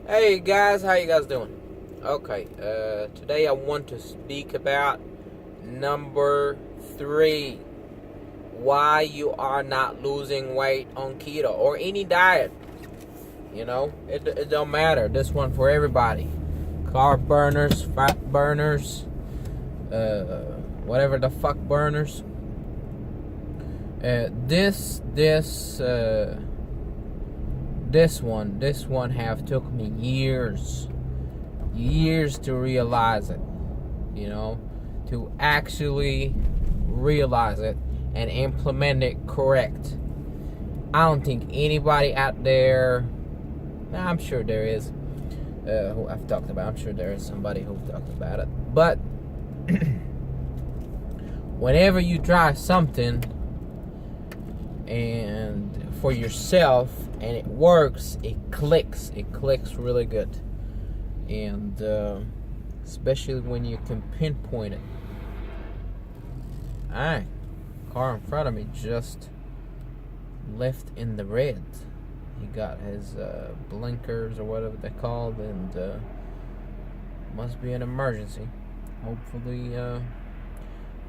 Hey guys, how you guys doing? Okay, today I want to speak about number 3. Why you are not losing weight on keto or any diet. It don't matter. This one for everybody. Carb burners, fat burners, whatever the fuck burners. This one have took me years to realize it, to actually realize it and implement it correct. I don't think anybody out there, I'm sure there is, who I've talked about, I'm sure there is somebody who talked about it, but whenever you try something and for yourself and it works, it clicks really good. And especially when you can pinpoint it. Alright, car in front of me just left in the red. He got his blinkers or whatever they're called, and must be an emergency. Hopefully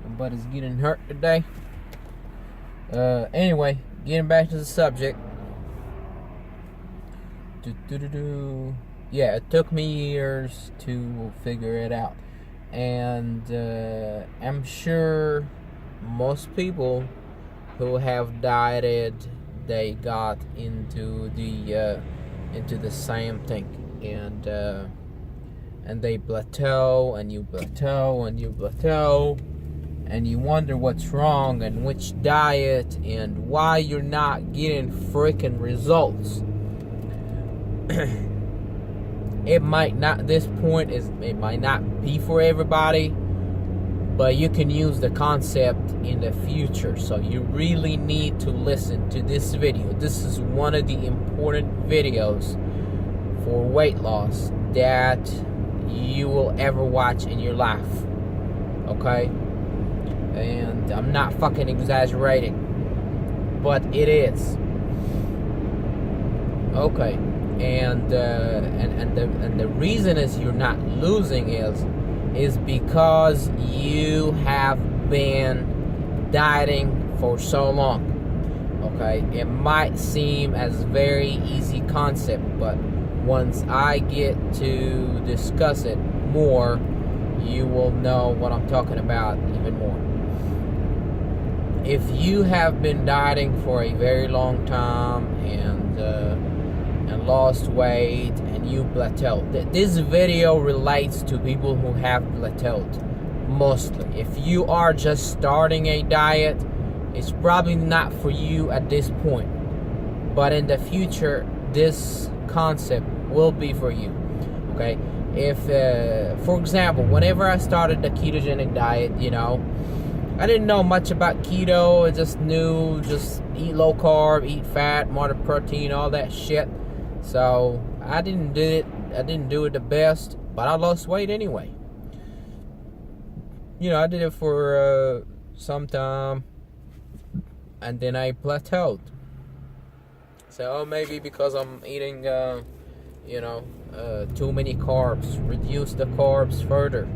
nobody's getting hurt today. Anyway, getting back to the subject. Yeah, it took me years to figure it out. And I'm sure most people who have dieted, they got into the same thing. And they plateau, and you plateau, and you plateau. And you wonder what's wrong and which diet and why you're not getting freaking results. It might not be for everybody, but you can use the concept in the future. So you really need to listen to this video. This is one of the important videos for weight loss that you will ever watch in your life. Okay? And I'm not fucking exaggerating, but it is. Okay, and the reason is you're not losing is because you have been dieting for so long. Okay, it might seem as very easy concept, but once I get to discuss it more, you will know what I'm talking about even more. If you have been dieting for a very long time and lost weight and you plateaued, this video relates to people who have plateaued mostly. If you are just starting a diet, it's probably not for you at this point, but in the future this concept will be for you. Okay, if for example, whenever I started the ketogenic diet, I didn't know much about keto. I just knew eat low carb, eat fat, more protein, all that shit. So I didn't do it the best, but I lost weight anyway. I did it for some time, and then I plateaued. So maybe because I'm eating too many carbs, reduce the carbs further.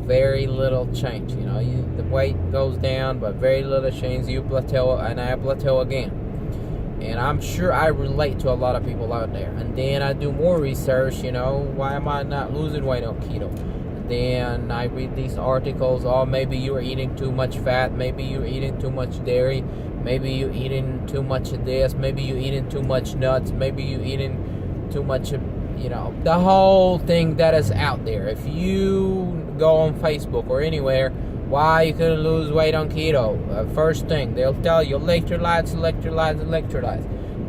Very little change. The weight goes down, but very little change. You plateau, and I plateau again. And I'm sure I relate to a lot of people out there. And then I do more research. Why am I not losing weight on keto? And then I read these articles. Oh, maybe you're eating too much fat. Maybe you're eating too much dairy. Maybe you're eating too much of this. Maybe you're eating too much nuts. Maybe you're eating too much of the whole thing that is out there. If you go on Facebook or anywhere, why you couldn't lose weight on keto, first thing they'll tell you electrolytes.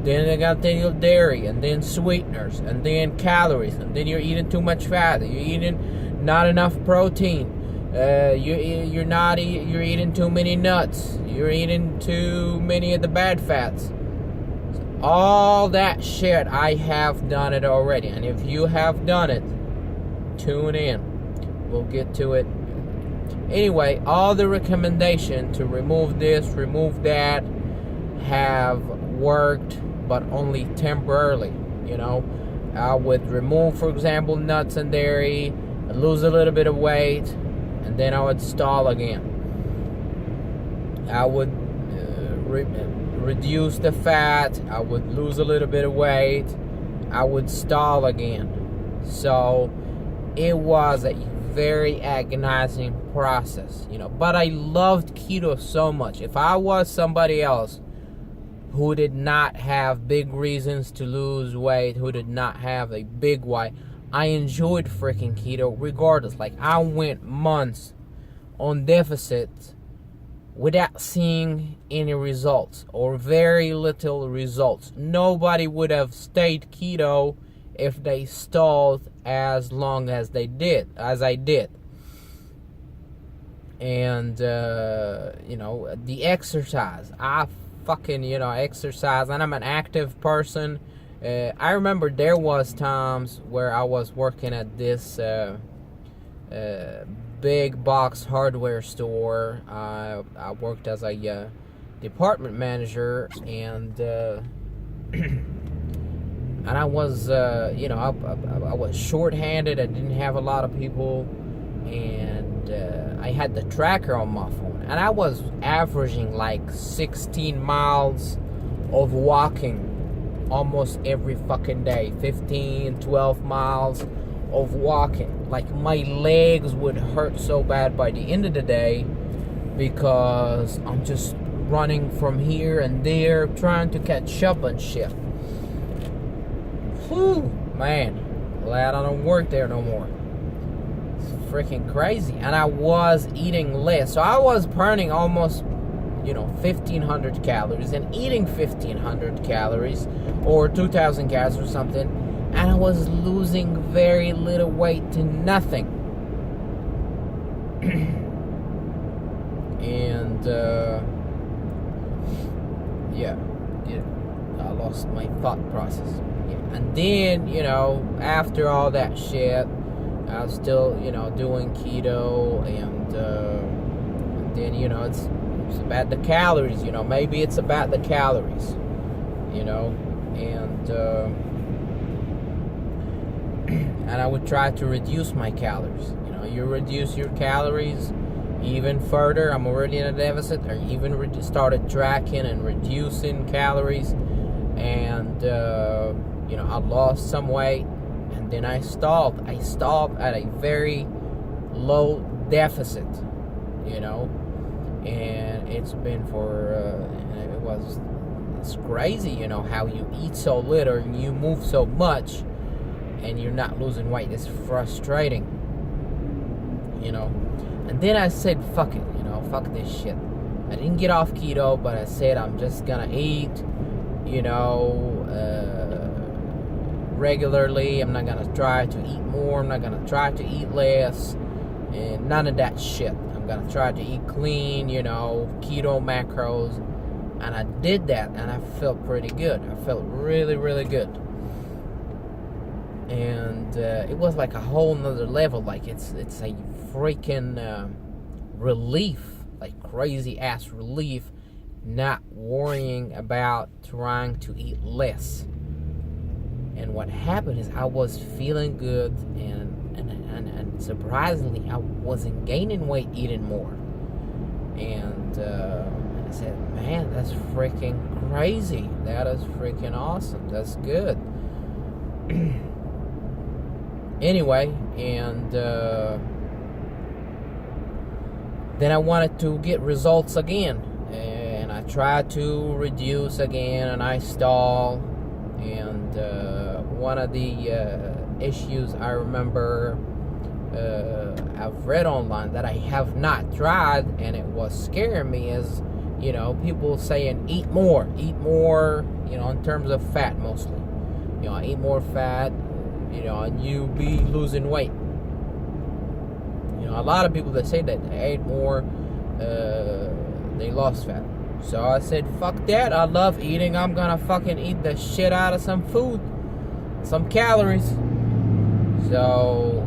Then they got to tell you dairy, and then sweeteners, and then calories, and then you're eating too much fat. You're eating not enough protein. You're eating too many nuts. You're eating too many of the bad fats. All that shit, I have done it already. And if you have done it, tune in. We'll get to it. Anyway, all the recommendation to remove this, remove that, have worked, but only temporarily. I would remove, for example, nuts and dairy, lose a little bit of weight, and then I would stall again. I would reduce the fat, I would lose a little bit of weight, I would stall again. So it was a very agonizing process, but I loved keto so much. If I was somebody else who did not have big reasons to lose weight, who did not have a big why, I enjoyed freaking keto regardless. Like, I went months on deficits without seeing any results or very little results. Nobody would have stayed keto if they stalled as long as I did. And the exercise, I fucking exercise, and I'm an active person. I remember there was times where I was working at this big box hardware store. I worked as a department manager, and and I was I was short-handed. I didn't have a lot of people, and I had the tracker on my phone, and I was averaging like 16 miles of walking almost every fucking day. 12 miles of walking. Like, my legs would hurt so bad by the end of the day because I'm just running from here and there trying to catch up and shit. Whew, man, glad I don't work there no more. It's freaking crazy. And I was eating less, so I was burning almost 1,500 calories and eating 1,500 calories or 2,000 calories or something, and I was losing very little weight to nothing. And I lost my thought process. And then after all that shit, I was still doing keto, and then it's about the calories. Maybe it's about the calories, and I would try to reduce my calories. You reduce your calories even further. I'm already in a deficit. I even started tracking and reducing calories, and I lost some weight, and then I stalled. I stalled at a very low deficit, and it's been it's crazy, how you eat so little and you move so much and you're not losing weight. It's frustrating, and then I said, fuck it, fuck this shit. I didn't get off keto, but I said I'm just gonna eat, regularly. I'm not gonna try to eat more. I'm not gonna try to eat less, and none of that shit. I'm gonna try to eat clean, keto macros, and I did that, and I felt pretty good. I felt really, really good, and it was like a whole nother level. Like, it's a freaking relief, like crazy ass relief, not worrying about trying to eat less. And what happened is I was feeling good, and surprisingly, I wasn't gaining weight eating more. And I said, man, that's freaking crazy. That is freaking awesome. That's good. Anyway, and then I wanted to get results again. And I tried to reduce again, and I stalled. And one of the issues I remember I've read online that I have not tried, and it was scaring me, is people saying eat more, in terms of fat mostly. Eat more fat, and you be losing weight. A lot of people that say that they ate more, they lost fat. So I said, fuck that. I love eating. I'm gonna fucking eat the shit out of some food, some calories. So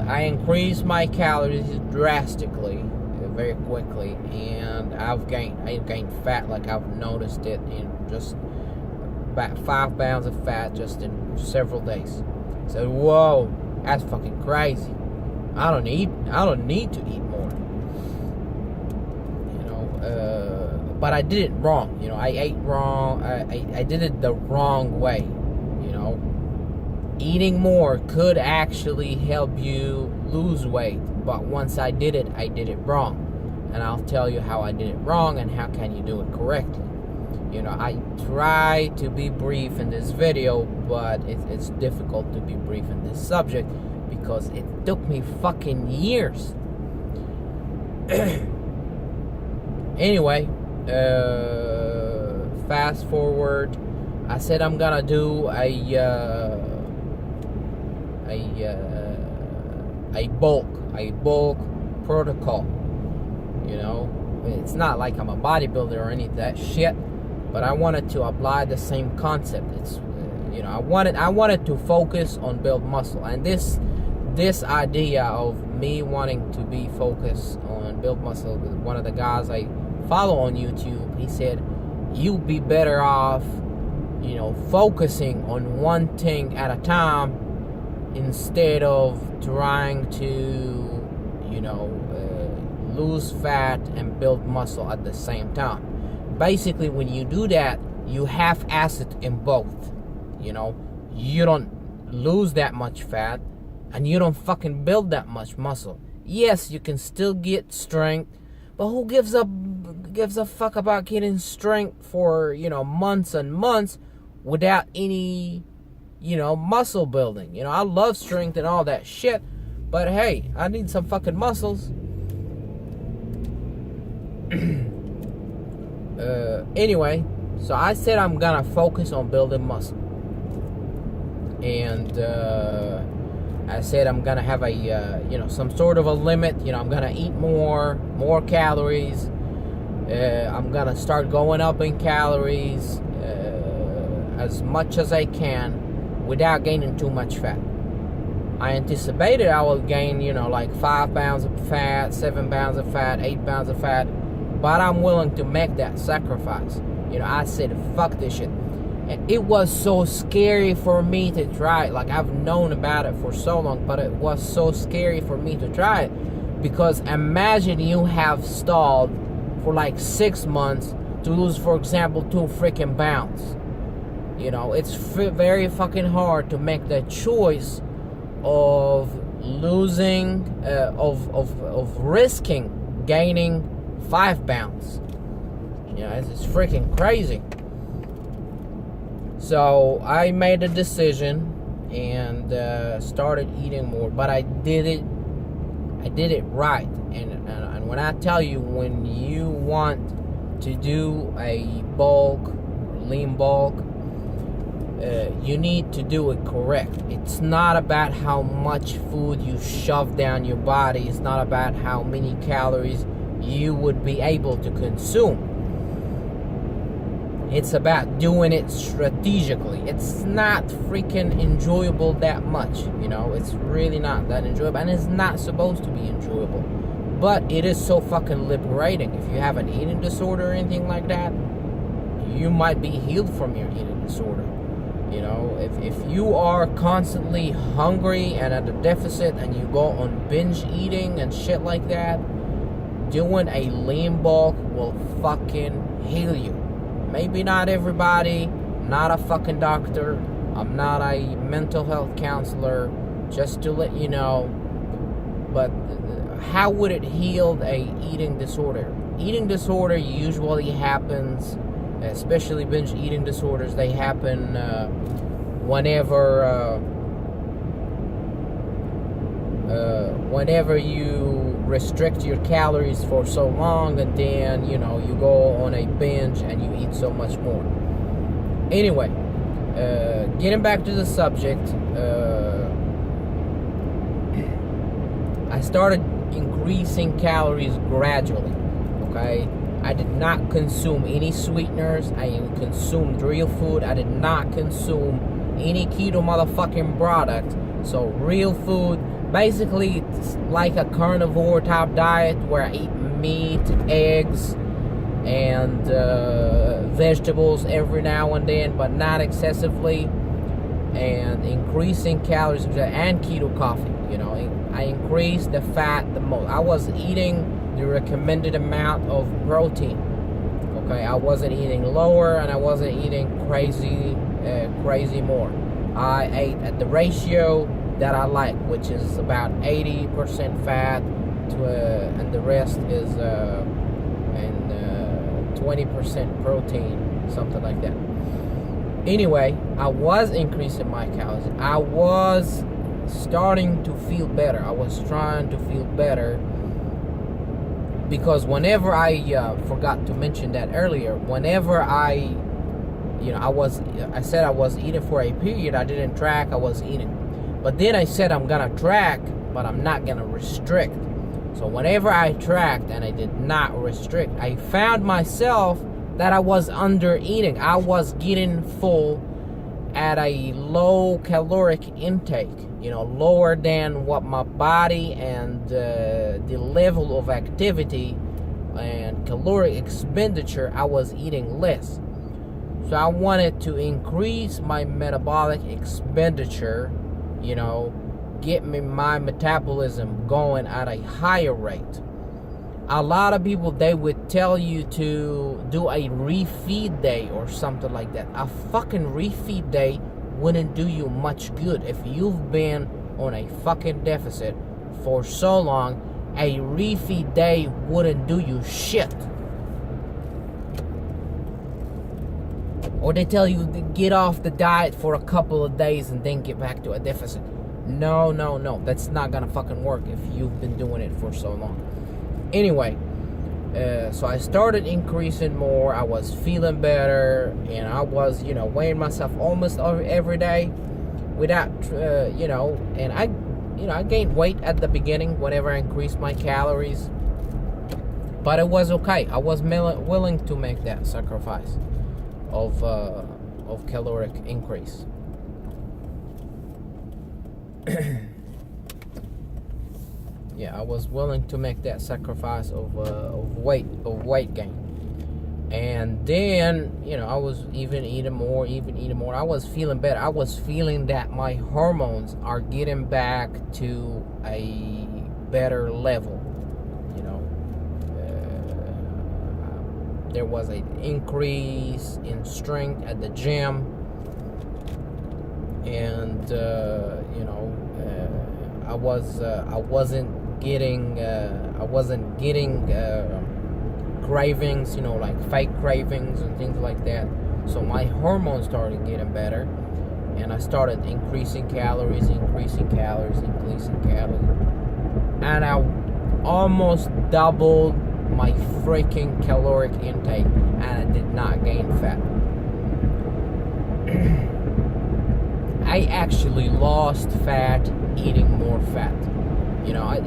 I increased my calories drastically, very quickly, and I've gained fat. Like, I've noticed it in just about 5 pounds of fat just in several days. I said, whoa, that's fucking crazy. I don't need to eat more. But I did it wrong. I ate wrong. I did it the wrong way. Eating more could actually help you lose weight, but once I did it wrong. And I'll tell you how I did it wrong and how can you do it correctly. I try to be brief in this video, but it's difficult to be brief in this subject because it took me fucking years. Anyway, fast forward. I said I'm gonna do a bulk protocol. It's not like I'm a bodybuilder or any of that shit, but I wanted to apply the same concept. It's I wanted to focus on build muscle, and this idea of me wanting to be focused on build muscle with one of the guys I follow on YouTube. He said you'd be better off focusing on one thing at a time instead of trying to lose fat and build muscle at the same time. Basically, when you do that, you half-ass it in both. You don't lose that much fat and you don't fucking build that much muscle. Yes, you can still get strength, but who gives a fuck about getting strength for months and months without any muscle building? I love strength and all that shit, but hey, I need some fucking muscles. Anyway, so I said I'm gonna focus on building muscle, and I said I'm gonna have a some sort of a limit. I'm gonna eat more calories. I'm gonna start going up in calories as much as I can without gaining too much fat. I anticipated I would gain like 5 pounds of fat, 7 pounds of fat, 8 pounds of fat, but I'm willing to make that sacrifice. I said fuck this shit, and it was so scary for me to try it. Like, I've known about it for so long, but it was so scary for me to try it, because imagine you have stalled for like 6 months to lose, for example, 2 freaking pounds. It's very fucking hard to make the choice of losing, of risking gaining 5 pounds. It's freaking crazy. So I made a decision and started eating more, but I did it right. And when I tell you, when you want to do a bulk, lean bulk, you need to do it correct. It's not about how much food you shove down your body. It's not about how many calories you would be able to consume. It's about doing it strategically. It's not freaking enjoyable that much. It's really not that enjoyable, and it's not supposed to be enjoyable. But it is so fucking liberating. If you have an eating disorder or anything like that, you might be healed from your eating disorder. If you are constantly hungry and at a deficit and you go on binge eating and shit like that, doing a lean bulk will fucking heal you. Maybe not everybody. I'm not a fucking doctor. I'm not a mental health counselor, just to let you know. But how would it heal a eating disorder? Eating disorder usually happens, especially binge eating disorders, they happen whenever you restrict your calories for so long, and then you go on a binge and you eat so much more. Anyway, getting back to the subject, I started increasing calories gradually. Okay, I did not consume any sweeteners. I consumed real food. I did not consume any keto motherfucking product. So real food. Basically, it's like a carnivore type diet where I eat meat, eggs, and vegetables every now and then, but not excessively, and increasing calories and keto coffee. I increased the fat the most. I was eating the recommended amount of protein. Okay, I wasn't eating lower, and I wasn't eating crazy more. I ate at the ratio that I like, which is about 80% fat and the rest is 20% protein, something like that. Anyway, I was increasing my calories. I was starting to feel better. I was trying to feel better because whenever I forgot to mention that earlier, whenever I said I was eating for a period. I didn't track, I was eating. But then I said I'm gonna track, but I'm not gonna restrict. So whenever I tracked and I did not restrict, I found myself that I was under eating. I was getting full at a low caloric intake, lower than what my body and the level of activity and caloric expenditure. I was eating less. So I wanted to increase my metabolic expenditure, get my metabolism going at a higher rate. A lot of people, they would tell you to do a refeed day or something like that. A fucking refeed day wouldn't do you much good. If you've been on a fucking deficit for so long, a refeed day wouldn't do you shit. Or they tell you to get off the diet for a couple of days and then get back to a deficit. No. That's not gonna fucking work if you've been doing it for so long. Anyway, so I started increasing more. I was feeling better, and I was, weighing myself almost every day without, and I gained weight at the beginning whenever I increased my calories. But it was okay. I was willing to make that sacrifice of caloric increase. Yeah, I was willing to make that sacrifice of weight gain. And then, I was even eating more. I was feeling better. I was feeling that my hormones are getting back to a better level. There was an increase in strength at the gym, and I wasn't getting cravings, like fake cravings and things like that. So my hormones started getting better, and I started increasing calories, and I almost doubled my freaking caloric intake, and I did not gain fat. I actually lost fat eating more fat.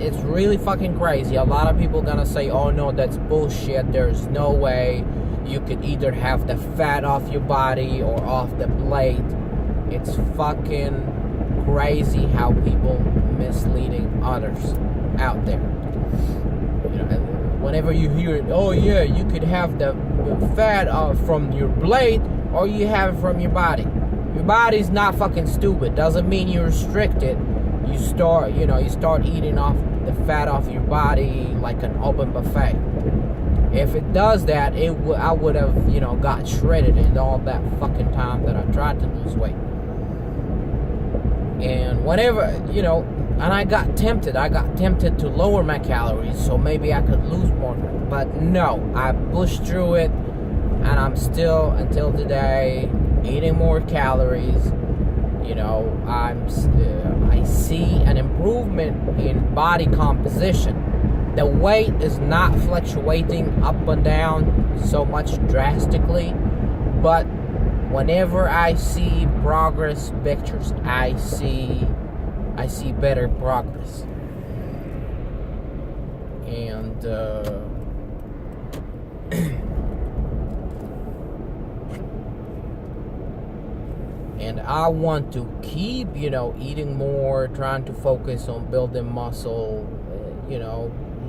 It's really fucking crazy. A lot of people gonna say, oh no, that's bullshit. There's no way you could either have the fat off your body or off the plate. It's fucking crazy how people misleading others out there. Whenever you hear it, oh yeah, you could have the fat from your plate, or you have it from your body. Your body's not fucking stupid. Doesn't mean you're restricted. You start eating off the fat off your body like an open buffet. If it does that, I would have, got shredded in all that fucking time that I tried to lose weight. And whenever, and I got tempted to lower my calories so maybe I could lose more. But no, I pushed through it, and I'm still, until today, eating more calories. I see an improvement in body composition. The weight is not fluctuating up and down so much drastically, but whenever I see progress pictures, I see better progress. And and I want to keep, eating more, trying to focus on building muscle,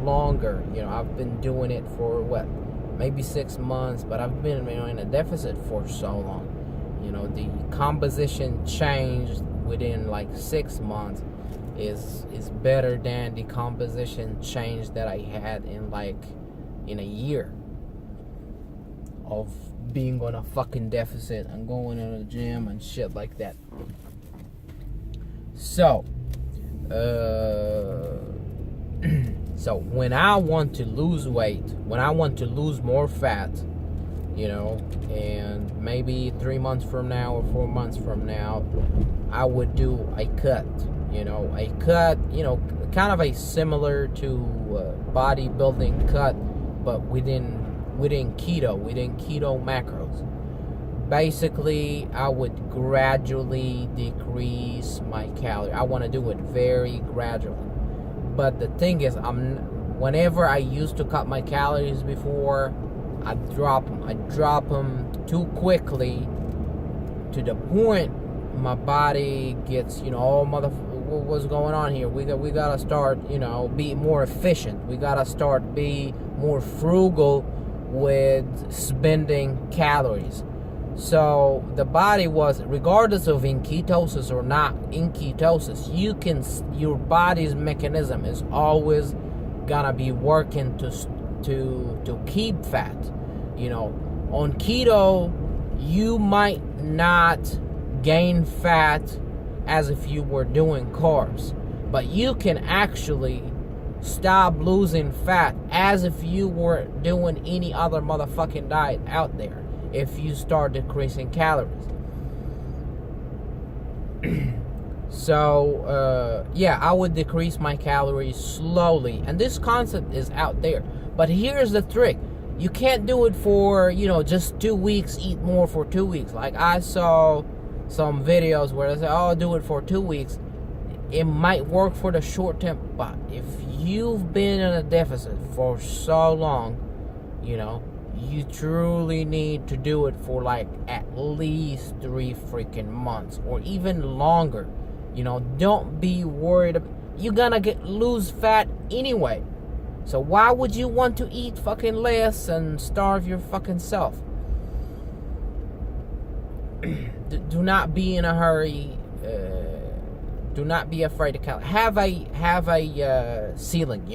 longer. I've been doing it for maybe 6 months, but I've been in a deficit for so long. The composition changed within like 6 months is better than the composition change that I had in a year of being on a fucking deficit and going to the gym and shit like that. So, so when I want to lose weight, when I want to lose more fat, and maybe 3 months from now or 4 months from now, I would do a cut. A cut, kind of a similar to bodybuilding cut, but within keto macros. Basically, I would gradually decrease my calorie. I want to do it very gradually. But the thing is, whenever I used to cut my calories before, I drop them too quickly to the point my body gets, oh what's going on here? We gotta start, be more efficient. We gotta start be more frugal with spending calories. So the body was, regardless of in ketosis or not in ketosis, your body's mechanism is always gonna be working to keep fat. On keto, you might not gain fat as if you were doing carbs, but you can actually stop losing fat as if you were doing any other motherfucking diet out there if you start decreasing calories. So I would decrease my calories slowly, and this concept is out there. But here's the trick: you can't do it for just 2 weeks, eat more for 2 weeks. Like I saw some videos where they say, oh, do it for 2 weeks. It might work for the short term, but if you've been in a deficit for so long, you truly need to do it for like at least 3 freaking months or even longer. Don't be worried. You're gonna lose fat anyway. So why would you want to eat fucking less and starve your fucking self? Do not be in a hurry. Do not be afraid to count. Have a ceiling.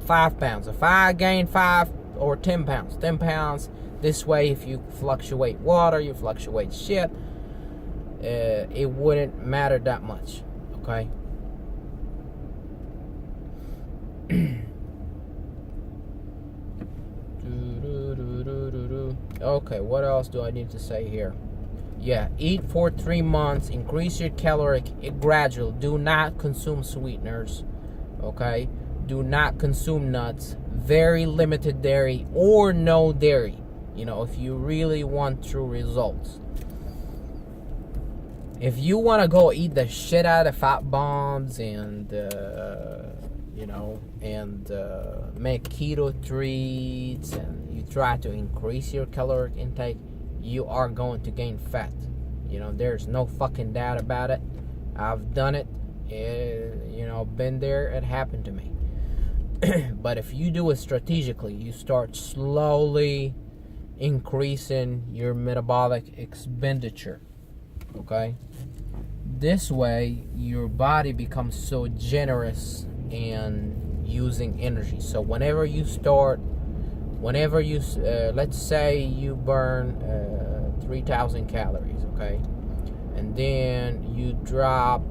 5 pounds. If I gain 5 or 10 pounds, this way, if you fluctuate water, you fluctuate shit, it wouldn't matter that much. Okay. Okay, what else do I need to say here? Yeah, eat for 3 months, increase your caloric gradual. Do not consume sweeteners, okay? Do not consume nuts, very limited dairy or no dairy, if you really want true results. If you want to go eat the shit out of fat bombs and, make keto treats and you try to increase your caloric intake, you are going to gain fat. There's no fucking doubt about it. I've done it. Been there. It happened to me. But if you do it strategically, you start slowly increasing your metabolic expenditure. Okay? This way, your body becomes so generous in using energy. So whenever you let's say you burn 3,000 calories, okay, and then you drop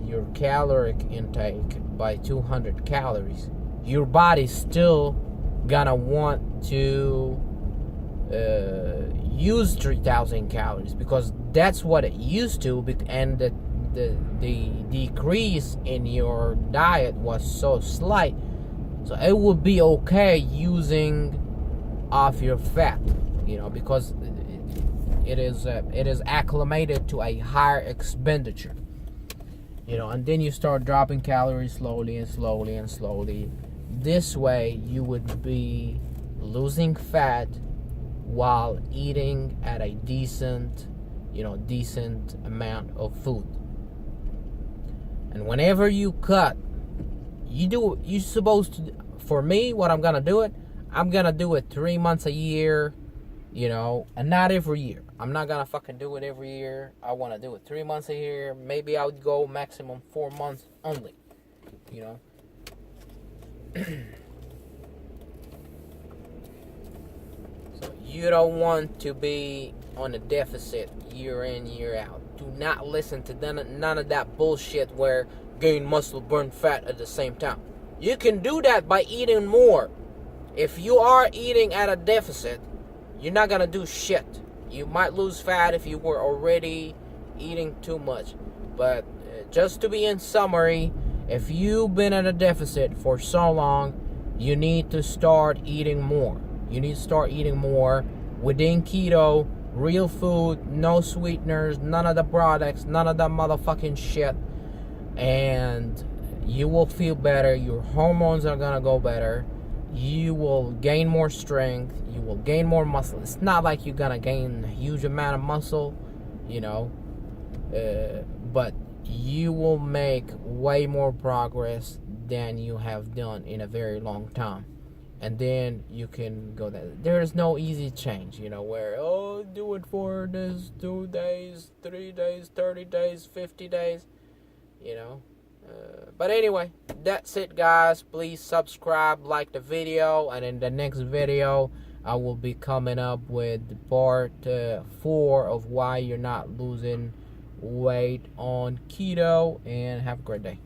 your caloric intake by 200 calories, your body's still gonna want to use 3,000 calories because that's what it used to, and the decrease in your diet was so slight, so it would be okay using off your fat, because it is acclimated to a higher expenditure, and then you start dropping calories slowly and slowly and slowly. This way you would be losing fat while eating at a decent amount of food. And whenever you cut, you're supposed to, for me, what I'm gonna do it, I'm gonna do it 3 months a year, you know, and not every year. I'm not gonna fucking do it every year. I wanna do it 3 months a year. Maybe I would go maximum 4 months only, you know. So you don't want to be on a deficit year in, year out. Do not listen to none of that bullshit where gain muscle, burn fat at the same time. You can do that by eating more. If you are eating at a deficit, you're not gonna do shit. You might lose fat if you were already eating too much. But just to be in summary, if you've been at a deficit for so long, you need to start eating more. You need to start eating more within keto, real food, no sweeteners, none of the products, none of that motherfucking shit. And you will feel better. Your hormones are gonna go better. You will gain more strength. You will gain more muscle. It's not like you're gonna gain a huge amount of muscle, you know, but you will make way more progress than you have done in a very long time. And then you can go there. There's no easy change, you know, where, oh, do it for this 2 days, 3 days, 30 days, 50 days, you know. But anyway, that's it, guys. Please subscribe, like the video, and in the next video I will be coming up with part 4 of why you're not losing weight on keto. And have a great day.